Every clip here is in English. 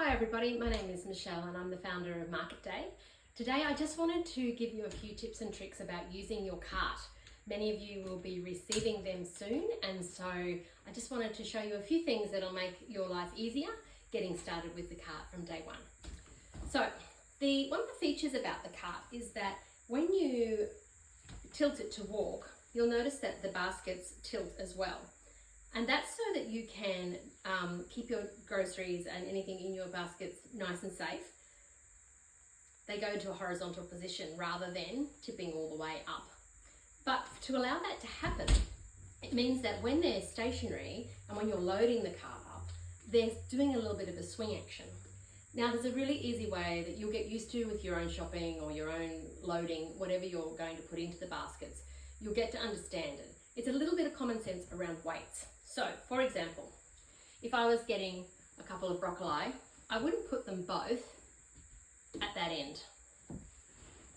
Hi everybody, my name is Michelle and I'm the founder of Market Day. Today I just wanted to give you a few tips and tricks about using your cart. Many of you will be receiving them soon, and so I just wanted to show you a few things that'll make your life easier getting started with the cart from day one. So one of the features about the cart is that when you tilt it to walk, you'll notice that the baskets tilt as well. And that's so that you can keep your groceries and anything in your baskets nice and safe. They go into a horizontal position rather than tipping all the way up. But to allow that to happen, it means that when they're stationary and when you're loading the cart up, they're doing a little bit of a swing action. Now there's a really easy way that you'll get used to with your own shopping or your own loading, whatever you're going to put into the baskets. You'll get to understand it. It's a little bit of common sense around weights. So, for example, if I was getting a couple of broccoli, I wouldn't put them both at that end.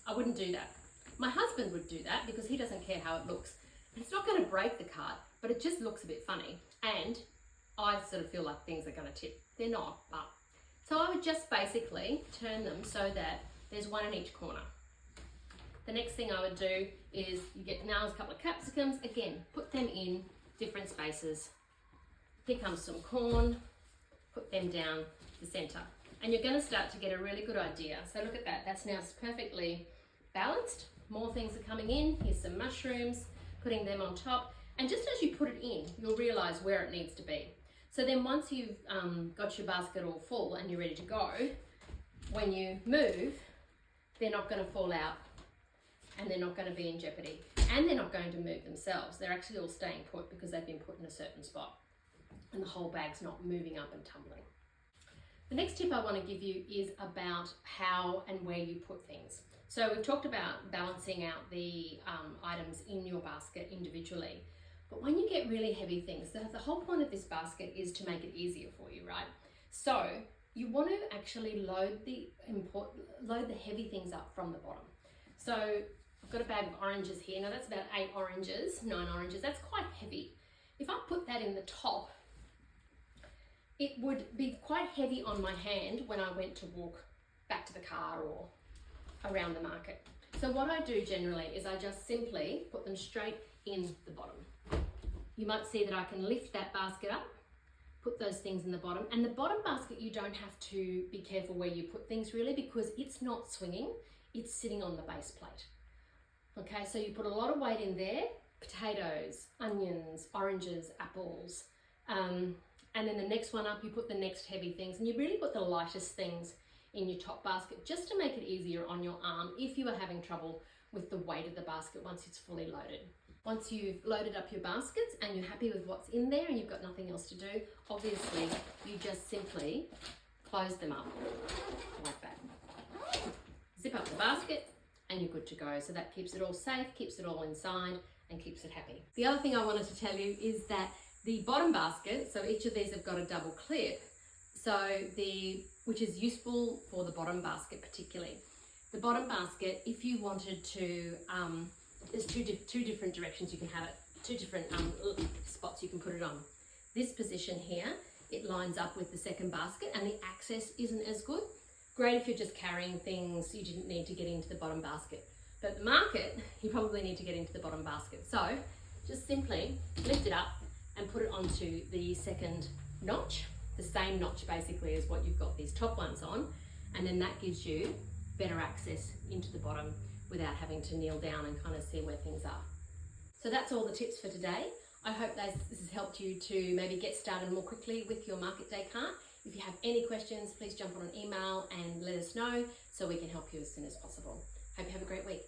I wouldn't do that. My husband would do that because he doesn't care how it looks. It's not going to break the cart, but it just looks a bit funny. And I sort of feel like things are going to tip. They're not, but. So I would just basically turn them so that there's one in each corner. The next thing I would do is you get now a couple of capsicums. Again, put them in different spaces. Here comes some corn, put them down the center. And you're gonna start to get a really good idea. So look at that, that's now perfectly balanced. More things are coming in. Here's some mushrooms, putting them on top. And just as you put it in, you'll realize where it needs to be. So then once you've got your basket all full and you're ready to go, when you move, they're not gonna fall out and they're not going to be in jeopardy, and they're not going to move themselves. They're actually all staying put because they've been put in a certain spot and the whole bag's not moving up and tumbling. The next tip I want to give you is about how and where you put things. So we've talked about balancing out the items in your basket individually, but when you get really heavy things, the whole point of this basket is to make it easier for you, right? So you want to actually load the heavy things up from the bottom. So I've got a bag of oranges here. Now that's about 9 oranges. That's quite heavy. If I put that in the top, it would be quite heavy on my hand when I went to walk back to the car or around the market. So what I do generally is I just simply put them straight in the bottom. You might see that I can lift that basket up, put those things in the bottom. And the bottom basket, you don't have to be careful where you put things really, because it's not swinging. It's sitting on the base plate. Okay, so you put a lot of weight in there, potatoes, onions, oranges, apples, and then the next one up, you put the next heavy things, and you really put the lightest things in your top basket just to make it easier on your arm if you are having trouble with the weight of the basket once it's fully loaded. Once you've loaded up your baskets and you're happy with what's in there and you've got nothing else to do, obviously you just simply close them up like that. Zip up the basket and you're good to go. So that keeps it all safe, keeps it all inside, and keeps it happy. The other thing I wanted to tell you is that the bottom basket, so each of these have got a double clip, which is useful for the bottom basket particularly. The bottom basket, if you wanted to, there's two different directions you can have it, two different spots you can put it on. This position here, it lines up with the second basket and the access isn't as good. Great if you're just carrying things, you didn't need to get into the bottom basket. But the market, you probably need to get into the bottom basket. So just simply lift it up and put it onto the second notch, the same notch basically as what you've got these top ones on, and then that gives you better access into the bottom without having to kneel down and kind of see where things are. So that's all the tips for today. I hope this has helped you to maybe get started more quickly with your Market Day cart. If you have any questions, please jump on an email and let us know so we can help you as soon as possible. Hope you have a great week.